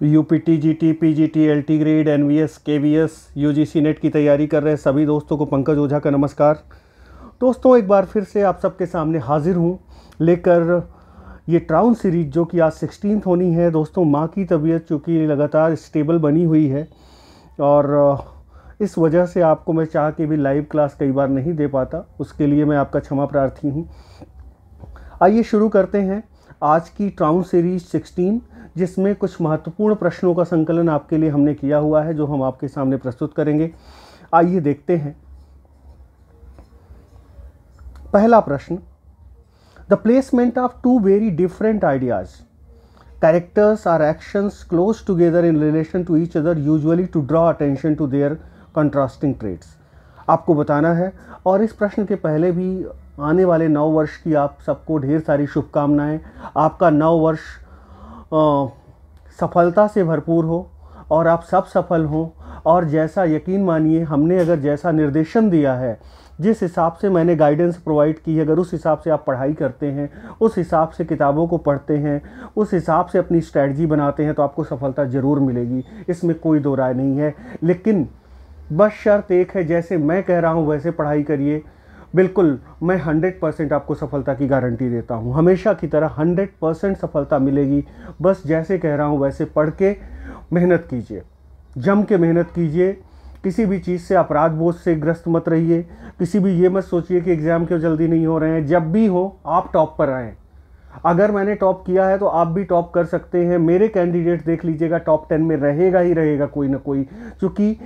UPT, GT, PGT, LT grade, NVS, KVS, UGC NET की तैयारी कर रहे सभी दोस्तों को पंकज ओझा का नमस्कार। दोस्तों, एक बार फिर से आप सबके सामने हाजिर हूँ लेकर ये ट्राउन सीरीज जो कि आज 16th होनी है। दोस्तों, माँ की तबीयत चूँकि लगातार स्टेबल बनी हुई है और इस वजह से आपको मैं चाह के भी लाइव क्लास कई बार नहीं दे पाता, उसके लिए मैं आपका क्षमा प्रार्थी हूँ। आइए शुरू करते हैं आज की ट्राउन सीरीज 16, जिसमें कुछ महत्वपूर्ण प्रश्नों का संकलन आपके लिए हमने किया हुआ है जो हम आपके सामने प्रस्तुत करेंगे। आइए देखते हैं। पहला प्रश्न, the placement of two very different ideas, characters or actions close together in relation to each other, usually to draw attention to their contrasting traits. आपको बताना है। और इस प्रश्न के पहले भी आने वाले नव वर्ष की आप सबको ढेर सारी शुभकामनाएं। आपका नव वर्ष सफलता से भरपूर हो और आप सब सफल हों। और जैसा यकीन मानिए, हमने अगर जैसा निर्देशन दिया है, जिस हिसाब से मैंने गाइडेंस प्रोवाइड की है, अगर उस हिसाब से आप पढ़ाई करते हैं, उस हिसाब से किताबों को पढ़ते हैं, उस हिसाब से अपनी स्ट्रैटेजी बनाते हैं, तो आपको सफलता ज़रूर मिलेगी, इसमें कोई दो राय नहीं है। लेकिन बस शर्त एक है, जैसे मैं कह रहा हूँ वैसे पढ़ाई करिए। बिल्कुल, मैं 100% आपको सफलता की गारंटी देता हूँ। हमेशा की तरह 100% सफलता मिलेगी। बस जैसे कह रहा हूँ वैसे पढ़ के मेहनत कीजिए, जम के मेहनत कीजिए। किसी भी चीज़ से अपराध बोझ से ग्रस्त मत रहिए। किसी भी ये मत सोचिए कि एग्ज़ाम क्यों जल्दी नहीं हो रहे हैं। जब भी हो आप टॉप पर आएँ। अगर मैंने टॉप किया है तो आप भी टॉप कर सकते हैं। मेरे कैंडिडेट देख लीजिएगा, टॉप 10 में रहेगा ही रहेगा कोई ना कोई, क्योंकि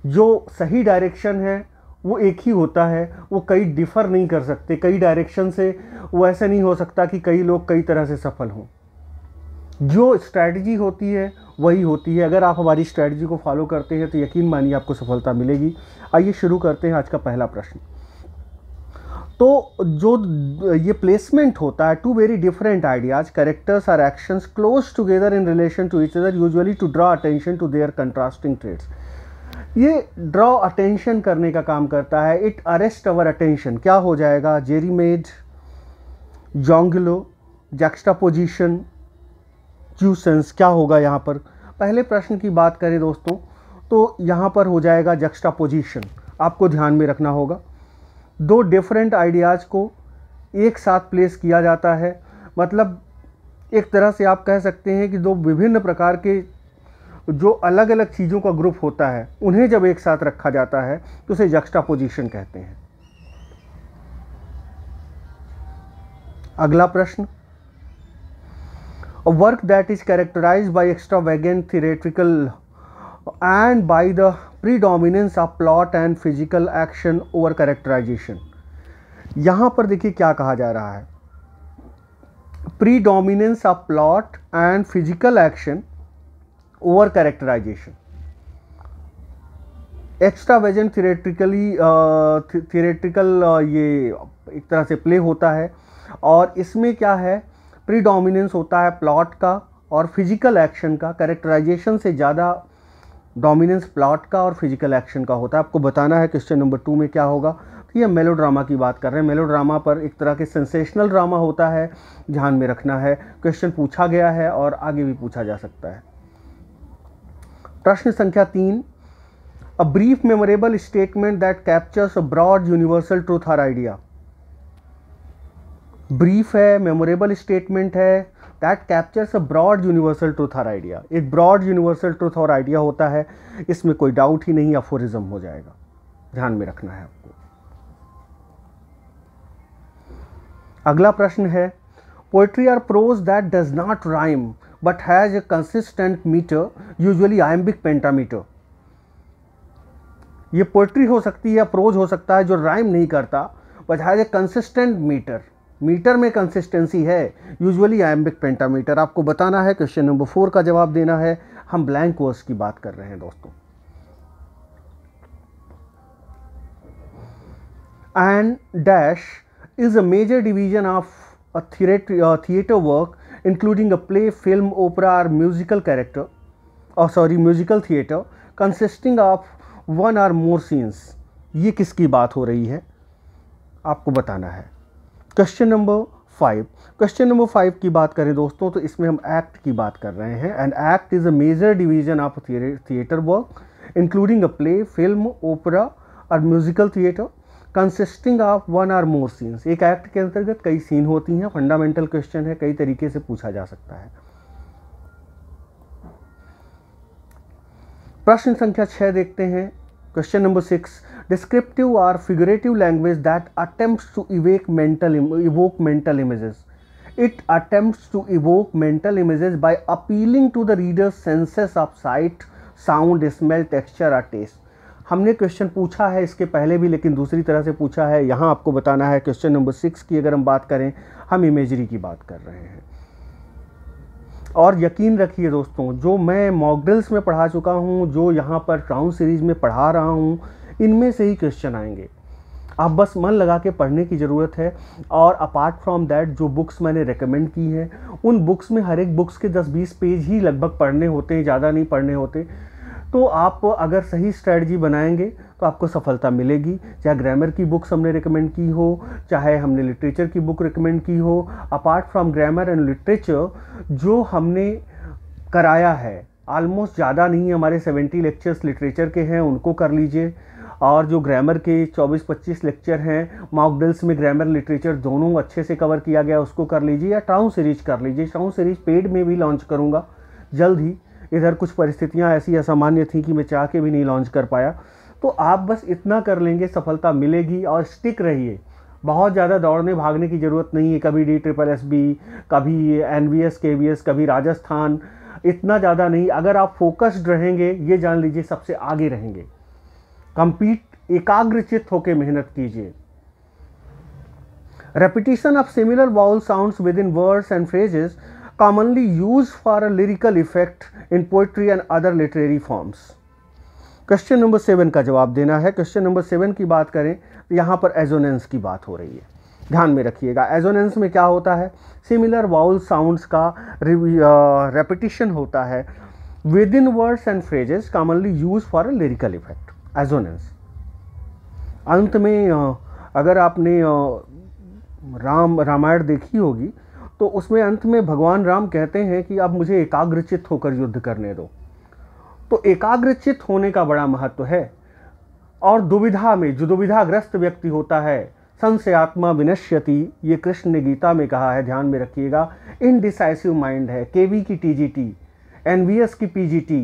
जो सही डायरेक्शन है वो एक ही होता है। वो कई डिफ़र नहीं कर सकते। कई डायरेक्शन से वो ऐसा नहीं हो सकता कि कई लोग कई तरह से सफल हों। जो स्ट्रैटेजी होती है वही होती है। अगर आप हमारी स्ट्रैटेजी को फॉलो करते हैं तो यकीन मानिए आपको सफलता मिलेगी। आइए शुरू करते हैं आज का पहला प्रश्न। तो जो ये प्लेसमेंट होता है, two very different ideas, characters or actions close together in relation to each other, usually to draw attention to their contrasting traits. ये ड्रॉ अटेंशन करने का काम करता है। It arrest our attention. क्या हो जाएगा? जेरीमेड, जॉन्गलो, जैक्स्टापोजिशन, च्यूसेंस। क्या होगा यहाँ पर? पहले प्रश्न की बात करें दोस्तों तो यहाँ पर हो जाएगा जैक्स्टापोजिशन। आपको ध्यान में रखना होगा, दो डिफरेंट आइडियाज़ को एक साथ प्लेस किया जाता है। मतलब एक तरह से आप कह सकते हैं कि दो विभिन्न प्रकार के जो अलग अलग चीज़ों का ग्रुप होता है, उन्हें जब एक साथ रखा जाता है तो उसे जक्स्टापोजिशन कहते हैं। अगला प्रश्न, a work that is characterized by extravagant theatrical and by the predominance of plot and physical action over characterization। यहाँ पर देखिए क्या कहा जा रहा है, predominance of plot and physical action over characterization। extravagant theatrical ये एक तरह से प्ले होता है और इसमें क्या है, प्रीडोमिनेंस होता है प्लॉट का और फिजिकल एक्शन का। कैरेक्टराइजेशन से ज़्यादा डोमिनेंस प्लॉट का और फिजिकल एक्शन का होता है। आपको बताना है क्वेश्चन नंबर 2 में क्या होगा। तो ये मेलोड्रामा की बात कर रहे हैं। मेलोड्रामा पर एक तरह के सेंसेशनल ड्रामा होता है, ध्यान में रखना है। क्वेश्चन पूछा गया है और आगे भी पूछा जा सकता है। प्रश्न संख्या 3, a brief memorable statement that captures a broad universal truth और आइडिया। ब्रीफ है, मेमोरेबल स्टेटमेंट है, that captures a broad universal truth और आइडिया। एक ब्रॉड यूनिवर्सल ट्रूथ और आइडिया होता है, इसमें कोई डाउट ही नहीं, अफोरिज्म हो जाएगा, ध्यान में रखना है आपको। अगला प्रश्न है, poetry or prose that does not rhyme but has a consistent meter, usually iambic pentameter. ये पोएट्री हो सकती है, प्रोज हो सकता है जो राइम नहीं करता but has a consistent meter. Meter में कंसिस्टेंसी है, यूजुअली आयम्बिक पेंटामीटर। आपको बताना है, क्वेश्चन नंबर 4 का जवाब देना है। हम ब्लैंक वर्स की बात कर रहे हैं दोस्तों। And dash is a major division of a theatre work including a play, film, opera और musical musical theatre consisting of one और मोर सीन्स। ये किसकी बात हो रही है आपको बताना है। Question number 5। क्वेश्चन नंबर 5 की बात करें दोस्तों तो इसमें हम एक्ट की बात कर रहे हैं। And act is a major division of theatre work including a play, film, opera or musical theatre consisting of one और मोर सीन्स। एक एक्ट के अंतर्गत कई सीन होती हैं। फंडामेंटल क्वेश्चन है, कई तरीके से पूछा जा सकता है। प्रश्न संख्या 6 देखते हैं। क्वेश्चन नंबर 6, डिस्क्रिप्टिव और figurative language that attempts to evoke mental images. It attempts to evoke mental images by appealing to the readers senses of sight, sound, smell, texture और टेस्ट। हमने क्वेश्चन पूछा है इसके पहले भी, लेकिन दूसरी तरह से पूछा है। यहाँ आपको बताना है क्वेश्चन नंबर 6 की अगर हम बात करें, हम इमेजरी की बात कर रहे हैं। और यकीन रखिए दोस्तों, जो मैं मॉक ड्रिल्स में पढ़ा चुका हूँ, जो यहाँ पर ट्राउन सीरीज में पढ़ा रहा हूँ, इनमें से ही क्वेश्चन आएंगे। आप बस मन लगा के पढ़ने की ज़रूरत है। और अपार्ट फ्रॉम दैट जो बुक्स मैंने रेकमेंड की हैं, उन बुक्स में हर एक बुक्स के 10-20 पेज ही लगभग पढ़ने होते हैं, ज़्यादा नहीं पढ़ने होते। तो आप अगर सही स्ट्रैटेजी बनाएंगे तो आपको सफलता मिलेगी। चाहे ग्रामर की बुक्स हमने रिकमेंड की हो, चाहे हमने लिटरेचर की बुक रिकमेंड की हो। Apart from grammar and literature जो हमने कराया है, ऑलमोस्ट ज़्यादा नहीं है, हमारे 70 लेक्चर्स लिटरेचर के हैं, उनको कर लीजिए। और जो ग्रामर के 24-25 लेक्चर हैं, मॉक ड्रिल्स में ग्रामर लिटरेचर दोनों अच्छे से कवर किया गया, उसको कर लीजिए। या ट्राउन सीरीज कर लीजिए। ट्राउन सीरीज पेड में भी लॉन्च करूँगा जल्द ही। इधर कुछ परिस्थितियां ऐसी असामान्य थी कि मैं चाह के भी नहीं लॉन्च कर पाया। तो आप बस इतना कर लेंगे, सफलता मिलेगी। और स्टिक रहिए, बहुत ज़्यादा दौड़ने भागने की ज़रूरत नहीं है। कभी DSSB, कभी NVS KVS, कभी राजस्थान, इतना ज़्यादा नहीं। अगर आप फोकस्ड रहेंगे, ये जान लीजिए सबसे आगे रहेंगे। एकाग्रचित्त होकर मेहनत कीजिए। Repetition of similar vowel sounds with in words and phrases commonly used for a lyrical effect in poetry and other literary forms। Question number 7 का जवाब देना है। क्वेश्चन नंबर 7 की बात करें तो यहाँ पर एजोनेंस की बात हो रही है, ध्यान में रखिएगा। एजोनेंस में क्या होता है? सिमिलर वाउल साउंड्स का रेपिटिशन होता है with in words and phrases commonly use for a lyrical effect. Assonance अंत में अगर आपने रामायण देखी होगी तो उसमें अंत में भगवान राम कहते हैं कि अब मुझे एकाग्रचित्त होकर युद्ध करने दो। तो एकाग्रचित्त होने का बड़ा महत्व है। और दुविधा में जो दुविधाग्रस्त व्यक्ति होता है, संशयात्मा विनश्यति, ये कृष्ण ने गीता में कहा है, ध्यान में रखिएगा। इनडिसाइसिव माइंड है। केवी की TGT, NVS की PGT,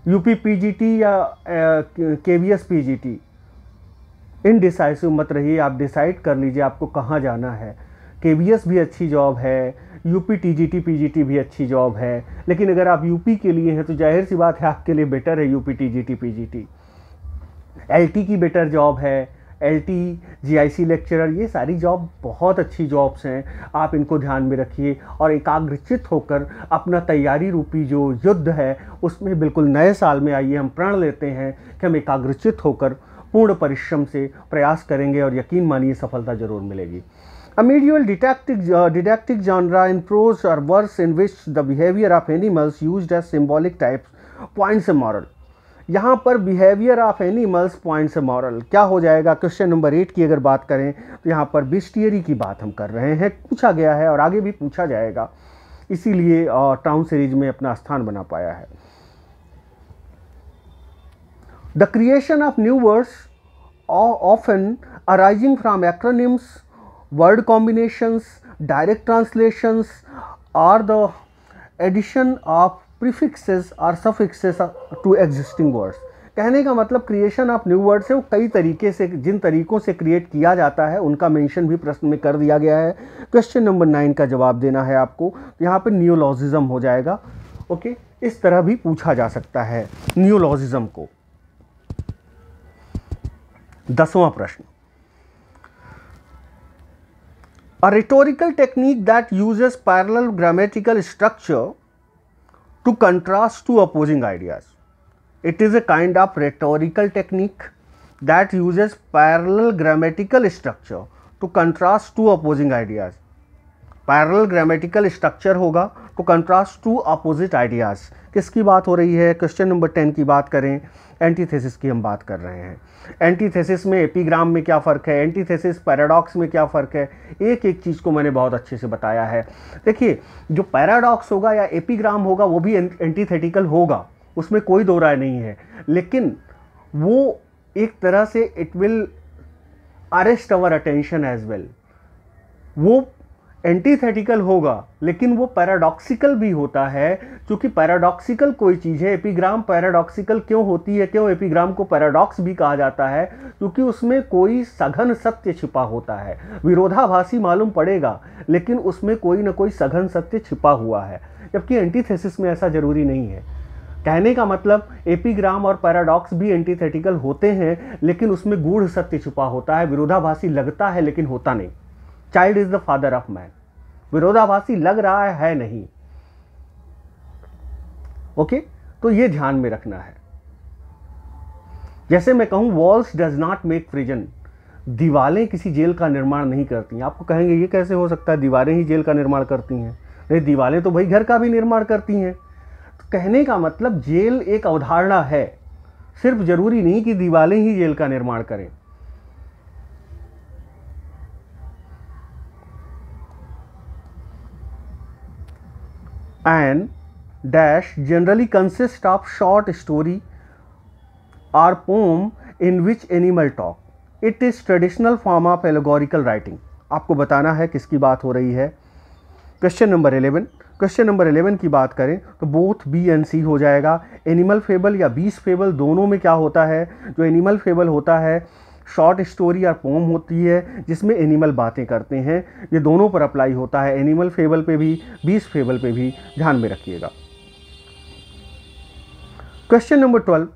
UP PGT या KVS PGT, इनडिसाइसिव मत रहिए। आप डिसाइड कर लीजिए आपको कहाँ जाना है। KVS भी अच्छी जॉब है, UP TGT PGT भी अच्छी जॉब है, लेकिन अगर आप UP के लिए हैं तो जाहिर सी बात है आपके लिए बेटर है UP TGT PGT। LT की बेटर जॉब है, LT GIC लेक्चरर, ये सारी जॉब बहुत अच्छी जॉब्स हैं। आप इनको ध्यान में रखिए और एकाग्रचित्त होकर अपना तैयारी रूपी जो युद्ध है उसमें बिल्कुल नए साल में आइए। हम प्रण लेते हैं कि हम एकाग्रचित्त होकर पूर्ण परिश्रम से प्रयास करेंगे और यकीन मानिए सफलता जरूर मिलेगी। A medieval didactic genre in prose or verse in which the behavior of animals used as symbolic types points a moral। यहाँ पर behavior of animals points a moral क्या हो जाएगा? क्वेश्चन नंबर 8 की अगर बात करें तो यहाँ पर बिस्टियरी की बात हम कर रहे हैं। पूछा गया है और आगे भी पूछा जाएगा, इसीलिए टाउन सीरीज में अपना स्थान बना पाया है। The creation of new words often arising from acronyms, word combinations, direct translations or the addition of prefixes or suffixes to existing words। कहने का मतलब क्रिएशन ऑफ न्यू वर्ड्स है, वो कई तरीके से, जिन तरीकों से क्रिएट किया जाता है उनका मेंशन भी प्रश्न में कर दिया गया है। क्वेश्चन नंबर 9 का जवाब देना है आपको। यहाँ पे नियोलॉजिज्म हो जाएगा। ओके, इस तरह भी पूछा जा सकता है नियोलॉजिज्म को। 10वां प्रश्न, A rhetorical technique that uses parallel grammatical structure to contrast two opposing ideas। It is a kind of rhetorical technique that uses parallel grammatical structure to contrast two opposing ideas। Parallel grammatical structure होगा तो contrast to opposite ideas. किसकी बात हो रही है? Question number 10 की बात करें, एंटीथेसिस की हम बात कर रहे हैं। एंटीथेसिस में एपिग्राम में क्या फ़र्क है, एंटीथेसिस पैराडॉक्स में क्या फ़र्क है, एक एक चीज़ को मैंने बहुत अच्छे से बताया है। देखिए, जो पैराडॉक्स होगा या एपिग्राम होगा वो भी एंटीथेटिकल होगा, उसमें कोई दो राय नहीं है, लेकिन वो एक तरह से it will arrest our attention as well. वो एंटीथेटिकल होगा लेकिन वो पैराडॉक्सिकल भी होता है, क्योंकि पैराडॉक्सिकल कोई चीज़ है। एपिग्राम पैराडॉक्सिकल क्यों होती है, क्यों एपिग्राम को पैराडॉक्स भी कहा जाता है? क्योंकि उसमें कोई सघन सत्य छिपा होता है। विरोधाभासी मालूम पड़ेगा लेकिन उसमें कोई ना कोई सघन सत्य छिपा हुआ है, जबकि एंटीथेसिस में ऐसा जरूरी नहीं है। कहने का मतलब एपिग्राम और पैराडॉक्स भी एंटीथेटिकल होते हैं लेकिन उसमें गूढ़ सत्य छुपा होता है, विरोधाभासी लगता है लेकिन होता नहीं। Child is the father of man, विरोधाभासी लग रहा है नहीं। ओके, तो ये ध्यान में रखना है। जैसे मैं कहूं walls does not make prison, दीवारें किसी जेल का निर्माण नहीं करती। आपको कहेंगे ये कैसे हो सकता है, दीवारें ही जेल का निर्माण करती हैं? नहीं, दीवारें तो भाई घर का भी निर्माण करती हैं। तो कहने का मतलब जेल एक अवधारणा है, सिर्फ जरूरी नहीं कि दीवारें ही जेल का निर्माण करें। And dash generally consist of short story or poem in which animal talk. It is traditional form of allegorical writing. आपको बताना है किसकी बात हो रही है। क्वेश्चन नंबर 11, क्वेश्चन नंबर 11 की बात करें तो बोथ बी एंड सी हो जाएगा। एनिमल फेबल या बीस्ट फेबल दोनों में क्या होता है? जो एनिमल फेबल होता है शॉर्ट स्टोरी और पोम होती है जिसमें एनिमल बातें करते हैं। ये दोनों पर अप्लाई होता है, एनिमल फेबल पे भी, बीस्ट फेबल पे भी, ध्यान में रखिएगा। Question number 12,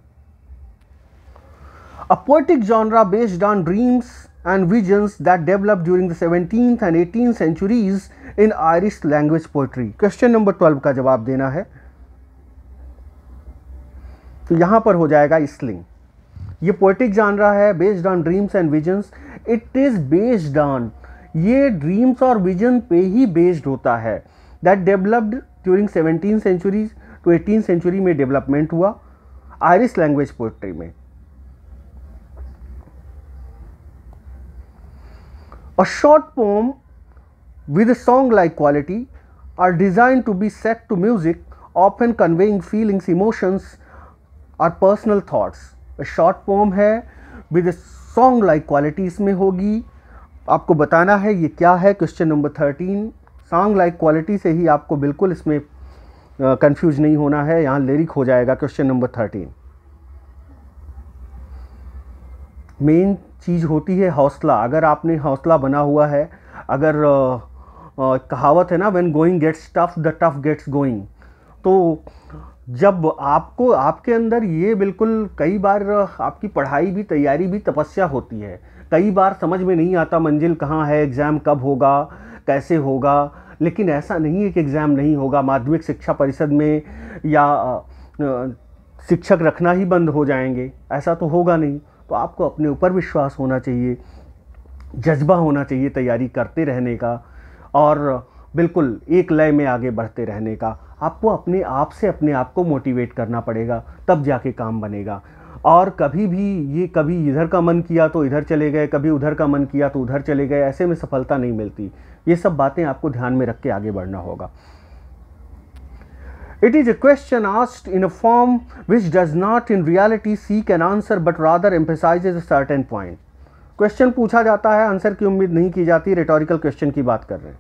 a poetic genre based on dreams and visions that developed during the 17th and 18th centuries in Irish language poetry. Question number 12 का जवाब देना है, तो यहां पर हो जाएगा स्लिंग। ये पोएटिक जॉनरा है based on dreams and visions. It is based on, ये ड्रीम्स और विजन पे ही बेस्ड होता है। That developed during 17th century to 18th century में डेवलपमेंट हुआ आयरिश लैंग्वेज पोएट्री में। A short poem with a song-like quality are designed to be set to music, often conveying feelings, emotions or personal thoughts. A short poem है with a song-like quality इसमें होगी। आपको बताना है ये क्या है। क्वेश्चन नंबर 13, song-like quality से ही आपको बिल्कुल इसमें कंफ्यूज नहीं होना है, यहाँ लिरिक हो जाएगा। क्वेश्चन नंबर 13 मेन चीज़ होती है हौसला। अगर आपने हौसला बना हुआ है, अगर कहावत है ना, when going gets tough the tough gets going, तो जब आपको आपके अंदर ये बिल्कुल, कई बार आपकी पढ़ाई भी, तैयारी भी तपस्या होती है। कई बार समझ में नहीं आता मंजिल कहाँ है, एग्ज़ाम कब होगा, कैसे होगा, लेकिन ऐसा नहीं है कि एग्ज़ाम नहीं होगा। माध्यमिक शिक्षा परिषद में या शिक्षक रखना ही बंद हो जाएंगे, ऐसा तो होगा नहीं। तो आपको अपने ऊपर विश्वास होना चाहिए, जज्बा होना चाहिए तैयारी करते रहने का, और बिल्कुल एक लय में आगे बढ़ते रहने का। आपको अपने आप से अपने आप को मोटिवेट करना पड़ेगा, तब जाके काम बनेगा। और कभी भी ये, कभी इधर का मन किया तो इधर चले गए, कभी उधर का मन किया तो उधर चले गए, ऐसे में सफलता नहीं मिलती। ये सब बातें आपको ध्यान में रख के आगे बढ़ना होगा। It is a question asked in a form which does not in reality seek an answer but rather emphasizes a certain point. Question पूछा जाता है, आंसर की उम्मीद नहीं की जाती। रिटोरिकल क्वेश्चन की बात कर रहे हैं।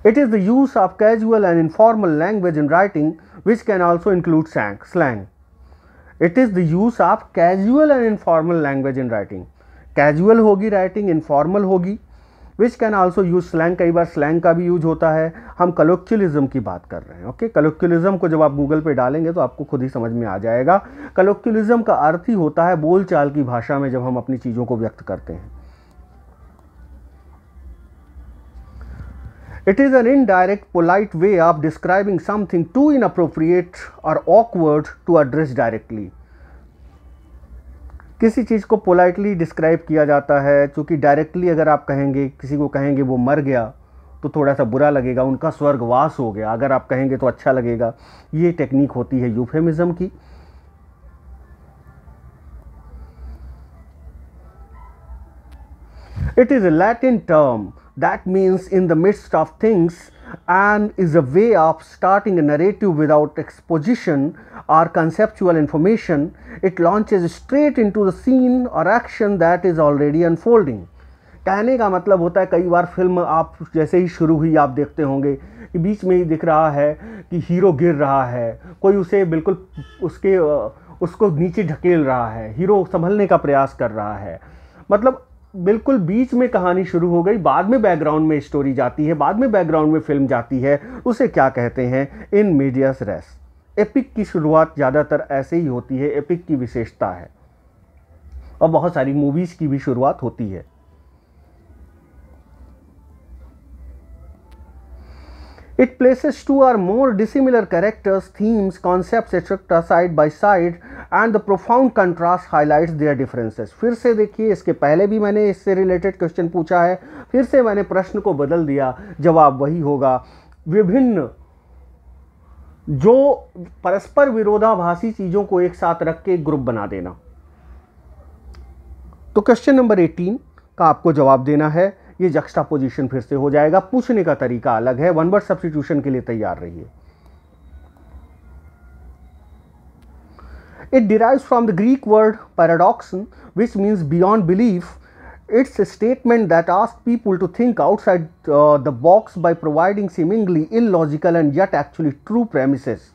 It is the use of casual and informal language in writing which can also include slang. It is the use of casual and informal language in writing. Casual होगी राइटिंग, informal होगी, which can also use slang. कई बार slang का भी use होता है। हम कलोक्युलिज्म की बात कर रहे हैं। ओके, कलोक्युलिज्म को जब आप गूगल पे डालेंगे तो आपको खुद ही समझ में आ जाएगा। कलोक्युलिज्म का अर्थ ही होता है बोलचाल की भाषा में जब हम अपनी चीज़ों को व्यक्त करते हैं। It is an indirect polite way of describing something too inappropriate और ऑकवर्ड टू एड्रेस डायरेक्टली। किसी चीज़ को पोलाइटली डिस्क्राइब किया जाता है, क्योंकि डायरेक्टली अगर आप कहेंगे, किसी को कहेंगे वो मर गया तो थोड़ा सा बुरा लगेगा, उनका स्वर्गवास हो गया, अगर आप कहेंगे तो अच्छा लगेगा। ये टेक्निक होती है यूफेमिज्म की। It is a Latin term that means in the midst of things and is a way of starting a narrative without exposition or conceptual information. It launches straight into the scene or action that is already unfolding. कहने का मतलब होता है, कई बार film आप जैसे ही शुरू हुई आप देखते होंगे कि बीच में ही दिख रहा है कि हीरो गिर रहा है, कोई उसे बिल्कुल उसको नीचे ढकेल रहा है, हीरो संभलने का प्रयास कर रहा है, मतलब बिल्कुल बीच में कहानी शुरू हो गई, बाद में बैकग्राउंड में स्टोरी जाती है, बाद में बैकग्राउंड में फिल्म जाती है, उसे क्या कहते हैं, इन मीडियस रेस। एपिक की शुरुआत ज़्यादातर ऐसे ही होती है, एपिक की विशेषता है, और बहुत सारी मूवीज़ की भी शुरुआत होती है। It places two or more dissimilar characters, themes, concepts, etc. side by side and the profound contrast highlights their differences. फिर से देखिए, इसके पहले भी मैंने इससे रिलेटेड क्वेश्चन पूछा है, फिर से मैंने प्रश्न को बदल दिया, जवाब वही होगा, विभिन्न जो परस्पर विरोधाभासी चीज़ों को एक साथ रख के एक ग्रुप बना देना। तो क्वेश्चन नंबर 18 का आपको जवाब देना है, ये जक्स्टापोजिशन फिर से हो जाएगा, पूछने का तरीका अलग है, वन वर्ड सब्स्टिट्यूशन के लिए तैयार रहिए। It derives from the Greek word paradoxon, which means beyond belief. It's a statement that asks people to think outside the box by providing seemingly illogical and yet actually true premises.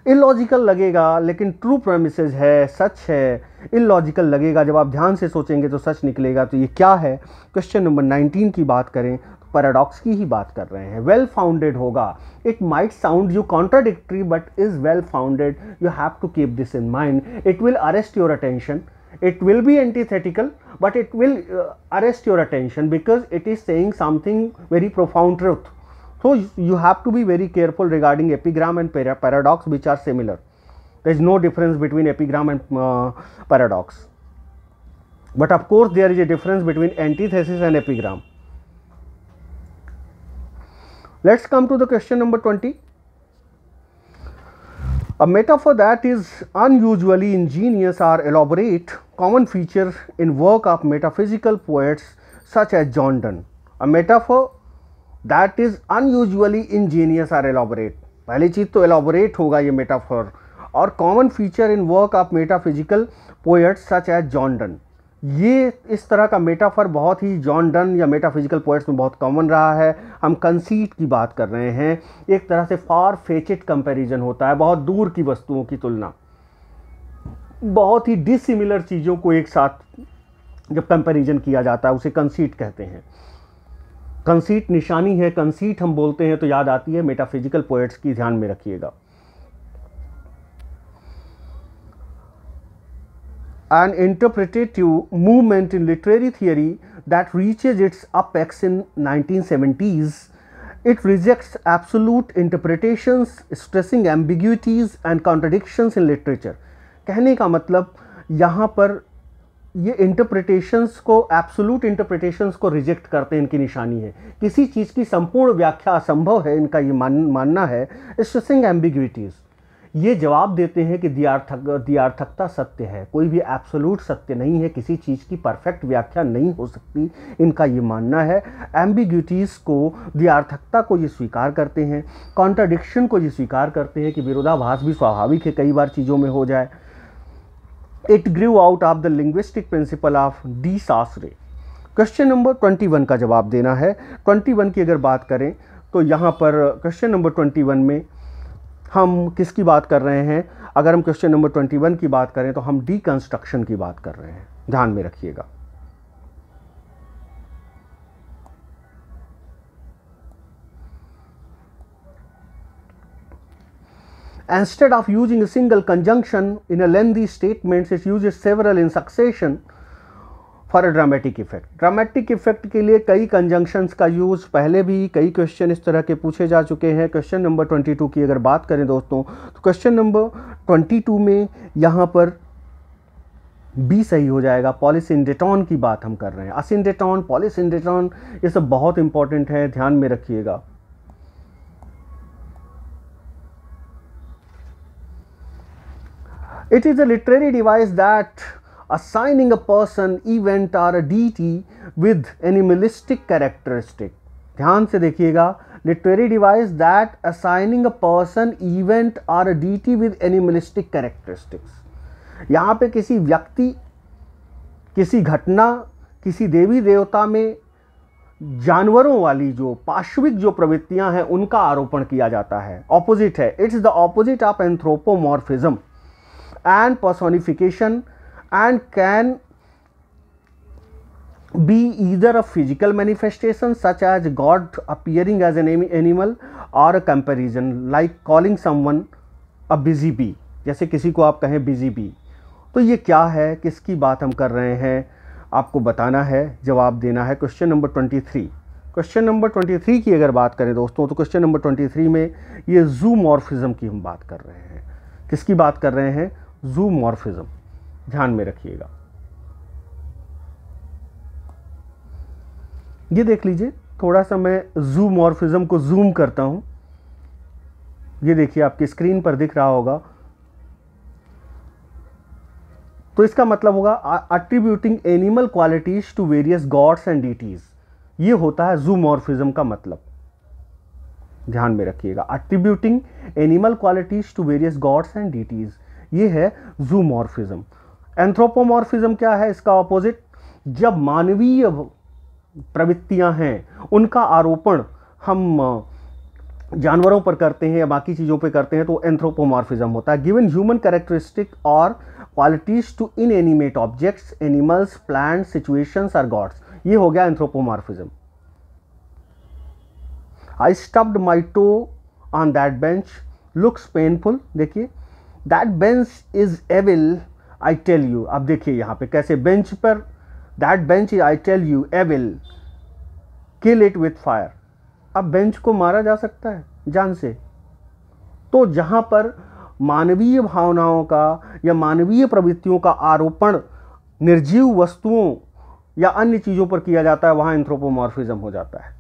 Illogical लगेगा लेकिन true premises है, सच है। Illogical लगेगा, जब आप ध्यान से सोचेंगे तो सच निकलेगा। तो ये क्या है? क्वेश्चन नंबर 19 की बात करें तो पैराडॉक्स की ही बात कर रहे हैं। वेल फाउंडेड होगा, it might sound you contradictory but is well founded, you have to keep this in mind. It will arrest your attention, it will be antithetical but it will arrest your attention because it is saying something very profound truth. So you have to be very careful regarding epigram and paradox, which are similar. There is no difference between epigram and paradox, but of course there is a difference between antithesis and epigram. Let's come to the question number 20. A metaphor that is unusually ingenious or elaborate, common feature in work of metaphysical poets such as John Donne. A metaphor that is unusually ingenious or elaborate. पहली चीज़ तो elaborate होगा ये metaphor, और common feature in work of metaphysical poets such as John Donne. ये इस तरह का metaphor बहुत ही जॉन डन या मेटाफिजिकल पोएट्स में बहुत कॉमन रहा है। हम कंसीट की बात कर रहे हैं, एक तरह से फार फेचेड कंपैरिजन होता है, बहुत दूर की वस्तुओं की तुलना, बहुत ही डिसिमिलर चीज़ों को एक साथ जब कंपैरिजन किया जाता है उसे कंसीट कहते हैं। कंसीट निशानी है, कंसीट हम बोलते हैं तो याद आती है मेटाफिजिकल पोएट्स की, ध्यान में रखिएगा। An interpretative movement in literary theory that reaches its apex in 1970s. It rejects absolute interpretations, stressing ambiguities and contradictions in literature. कहने का मतलब यहाँ पर ये इंटरप्रिटेशंस को, एब्सोल्यूट इंटरप्रिटेशंस को रिजेक्ट करते हैं, इनकी निशानी है। किसी चीज़ की संपूर्ण व्याख्या असंभव है, इनका ये मानना है। स्ट्रेसिंग एम्बिग्विटीज़, ये जवाब देते हैं कि द्व्यार्थकता सत्य है, कोई भी एब्सोल्यूट सत्य नहीं है, किसी चीज़ की परफेक्ट व्याख्या नहीं हो सकती, इनका ये मानना है। एम्बिग्विटीज़ को, द्व्यार्थकता को ये स्वीकार करते हैं, कॉन्ट्राडिक्शन को ये स्वीकार करते हैं कि विरोधाभास भी स्वाभाविक है, कई बार चीज़ों में हो जाए। It grew out of the linguistic principle of D सासरे। क्वेश्चन नंबर 21 का जवाब देना है। 21 की अगर बात करें तो यहाँ पर क्वेश्चन नंबर 21 में हम किसकी बात कर रहे हैं? अगर हम क्वेश्चन नंबर 21 की बात करें तो हम डीकंस्ट्रक्शन की बात कर रहे हैं, ध्यान में रखिएगा। Instead of using a single conjunction in a lengthy statement, it uses several in succession for a dramatic effect. Dramatic effect के लिए कई कंजंक्शंस का यूज़, पहले भी कई क्वेश्चन इस तरह के पूछे जा चुके हैं। क्वेश्चन नंबर 22 की अगर बात करें दोस्तों, तो क्वेश्चन नंबर 22 में यहाँ पर बी सही हो जाएगा। पॉलीसिंडेटॉन की बात हम कर रहे हैं। असिंडेटॉन, पॉलीसिंडेटॉन, ये सब बहुत इंपॉर्टेंट है, ध्यान में रखिएगा। It is a literary device that assigning a person, event or a deity with animalistic characteristic. ध्यान से देखिएगा, literary device that assigning a person, event or a deity with animalistic characteristics. यहाँ पे किसी व्यक्ति, किसी घटना, किसी देवी देवता में जानवरों वाली जो पार्श्विक जो प्रवृत्तियां हैं उनका आरोपण किया जाता है। ऑपोजिट है, it's the opposite of anthropomorphism and personification and can be either a physical manifestation such as God appearing as an animal or a comparison like calling someone a busy bee, जैसे किसी को आप कहें busy bee। तो ये क्या है, किसकी बात हम कर रहे हैं, आपको बताना है, जवाब देना है। क्वेश्चन नंबर 23, क्वेश्चन नंबर 23 की अगर बात करें दोस्तों, तो क्वेश्चन नंबर 23 में ये जूमॉर्फिज्म की हम बात कर रहे हैं। किसकी बात कर रहे हैं? जूमॉर्फिज्म, ध्यान में रखिएगा। ये देख लीजिए, थोड़ा सा मैं जूमॉर्फिज्म को जूम करता हूं। ये देखिए आपकी स्क्रीन पर दिख रहा होगा। तो इसका मतलब होगा attributing animal qualities to various gods and deities. ये होता है जूमॉर्फिज्म का मतलब, ध्यान में रखिएगा। Attributing animal qualities to various gods and deities, ये है जूमॉर्फिज्म। एंथ्रोपोमॉर्फिज्म क्या है? इसका ऑपोजिट, जब मानवीय प्रवृत्तियां हैं उनका आरोपण हम जानवरों पर करते हैं या बाकी चीज़ों पर करते हैं तो एंथ्रोपोमॉर्फिज्म होता है। गिवन ह्यूमन कैरेक्टरिस्टिक और qualities to inanimate objects, animals, plant, situations और गॉड्स, ये हो गया anthropomorphism. I stubbed my toe on that bench, looks painful. देखिए, that bench is evil I tell you. अब देखिए यहाँ पे कैसे बेंच पर, that bench is I tell you evil, kill it with fire. अब बेंच को मारा जा सकता है जान से। तो जहाँ पर मानवीय भावनाओं का या मानवीय प्रवृत्तियों का आरोपण निर्जीव वस्तुओं या अन्य चीज़ों पर किया जाता है, वहाँ एंथ्रोपोमॉर्फिज्म हो जाता है।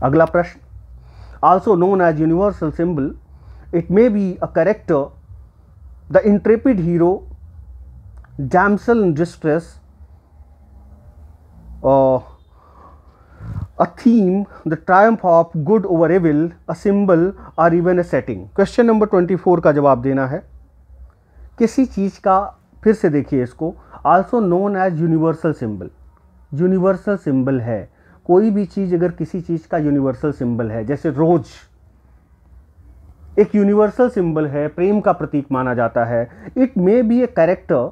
अगला प्रश्न, also known as universal symbol, it may be a character, the intrepid hero, damsel in distress, a theme, the triumph of good over evil, a symbol or even a setting। Question number 24 का जवाब देना है। किसी चीज़ का, फिर से देखिए इसको, also known as universal symbol. Universal symbol है कोई भी चीज़, अगर किसी चीज़ का यूनिवर्सल सिंबल है, जैसे रोज एक यूनिवर्सल सिंबल है, प्रेम का प्रतीक माना जाता है। It may be a character,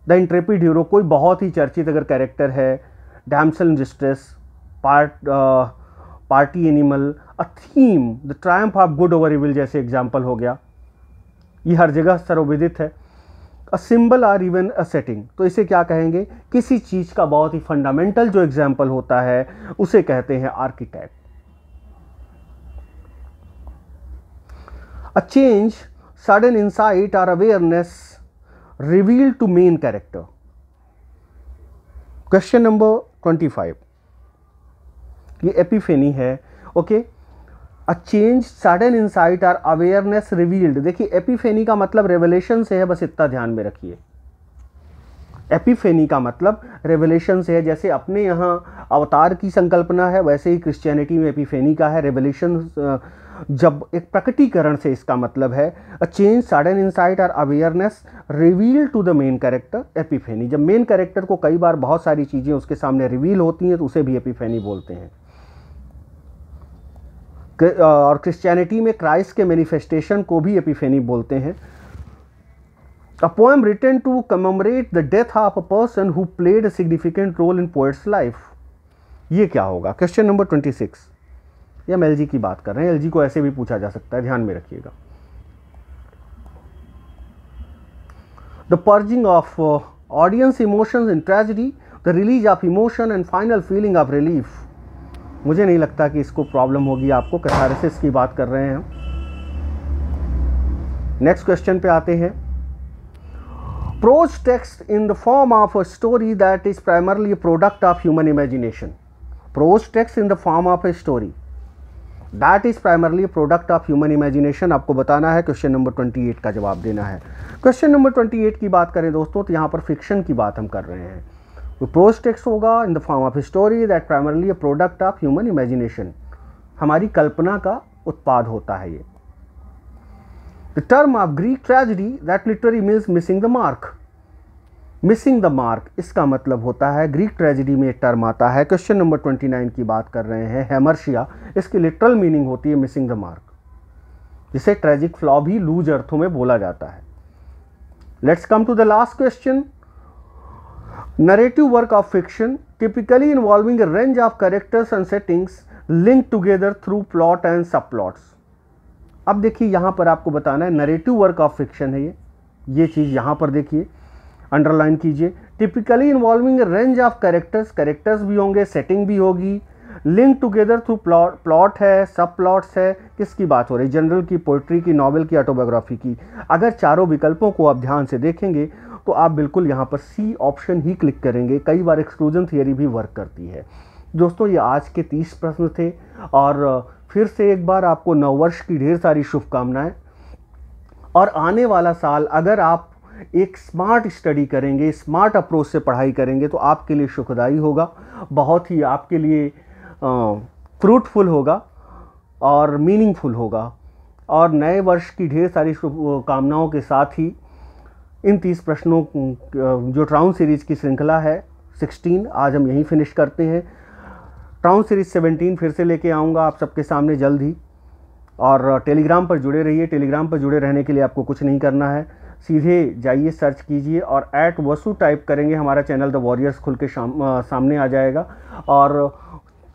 the intrepid hero कोई बहुत ही चर्चित अगर कैरेक्टर है, damsel in distress, party animal, a theme, the triumph of good over evil जैसे एग्जाम्पल हो गया, ये हर जगह सर्वविदित है। A symbol or even a setting, तो इसे क्या कहेंगे? किसी चीज़ का बहुत ही फंडामेंटल जो एग्जाम्पल होता है उसे कहते हैं archetype. A change, sudden insight और awareness reveal to main character. Question number 25, ये एपिफेनी है। Okay, a change, sudden insight और अवेयरनेस रिवील्ड। देखिए एपिफेनी का मतलब रेवलेशन से है, बस इतना ध्यान में रखिए। एपिफेनी का मतलब रेवलेशन से है। जैसे अपने यहाँ अवतार की संकल्पना है, वैसे ही क्रिश्चियनिटी में एपिफेनी का है रेवलेशन, जब एक प्रकटीकरण से इसका मतलब है। अ चेंज, सडन इंसाइट और awareness reveal to the main character, epiphany. जब मेन कैरेक्टर को कई बार बहुत सारी चीज़ें उसके सामने रिवील होती हैं तो उसे भी एपिफेनी बोलते हैं। और क्रिश्चियनिटी में क्राइस्ट के मैनिफेस्टेशन को भी एपिफेनी बोलते हैं। A poem written to commemorate the death of a person who played a significant role in poets life, ये क्या होगा? क्वेश्चन नंबर 26, ये हम एलजी की बात कर रहे हैं। एलजी को ऐसे भी पूछा जा सकता है, ध्यान में रखिएगा। The purging of audience emotions in tragedy, the release of emotion and final feeling of relief. मुझे नहीं लगता कि इसको प्रॉब्लम होगी आपको, कैथारसिस की बात कर रहे हैं हम। नेक्स्ट क्वेश्चन पे आते हैं। Prose text in the form of a story that is primarily a product of human imagination. Prose text in the form of a story that is primarily a product of human imagination, आपको बताना है। Question number 28 का जवाब देना है। Question number 28 की बात करें दोस्तों तो यहाँ पर फिक्शन की बात हम कर रहे हैं। तो प्रोज टेक्स्ट होगा इन the form of a story that primarily a product of human imagination, हमारी कल्पना का उत्पाद होता है ये। The term of Greek tragedy that literally means missing the mark. Missing the mark इसका मतलब होता है, ग्रीक ट्रेजेडी में एक टर्म आता है। क्वेश्चन नंबर 29 की बात कर रहे हैं, हेमर्शिया, इसकी लिटरल मीनिंग होती है मिसिंग द मार्क, जिसे ट्रेजिक फ्लॉ भी लूज अर्थों में बोला जाता है। Let's come to the last question. Narrative work of fiction typically involving a range of characters and settings linked together through plot and subplots। अब देखिए यहाँ पर आपको बताना है नरेटिव वर्क ऑफ फिक्शन है ये चीज़ यहाँ पर देखिए, अंडरलाइन कीजिए। Typically involving a range of characters, characters भी होंगे, सेटिंग भी होगी, लिंक टुगेदर थ्रू प्लॉट है, सब प्लॉट्स है। किसकी बात हो रही? जनरल की, पोइट्री की, नॉवेल की, ऑटोबायोग्राफी की। अगर चारों विकल्पों को आप ध्यान से देखेंगे तो आप बिल्कुल यहाँ पर सी ऑप्शन ही क्लिक करेंगे। कई बार एक्सक्लूजन थियरी भी वर्क करती है। दोस्तों ये आज के 30 प्रश्न थे और फिर से एक बार आपको नववर्ष की ढेर सारी शुभकामनाएं। और आने वाला साल अगर आप एक स्मार्ट स्टडी करेंगे, स्मार्ट अप्रोच से पढ़ाई करेंगे तो आपके लिए सुखदायी होगा, बहुत ही आपके लिए फ्रूटफुल होगा और मीनिंगफुल होगा। और नए वर्ष की ढेर सारी शुभकामनाओं के साथ ही इन 30 प्रश्नों जो ट्राउन सीरीज़ की श्रृंखला है 16, आज हम यहीं फिनिश करते हैं। ट्राउन सीरीज़ 17 फिर से लेके आऊँगा आप सबके सामने जल्द ही। और टेलीग्राम पर जुड़े रहिए। टेलीग्राम पर जुड़े रहने के लिए आपको कुछ नहीं करना है, सीधे जाइए, सर्च कीजिए और @वसु टाइप करेंगे, हमारा चैनल द वॉरियर्स खुल के सामने आ जाएगा और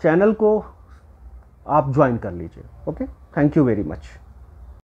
चैनल को आप ज्वाइन कर लीजिए। Okay, thank you very much.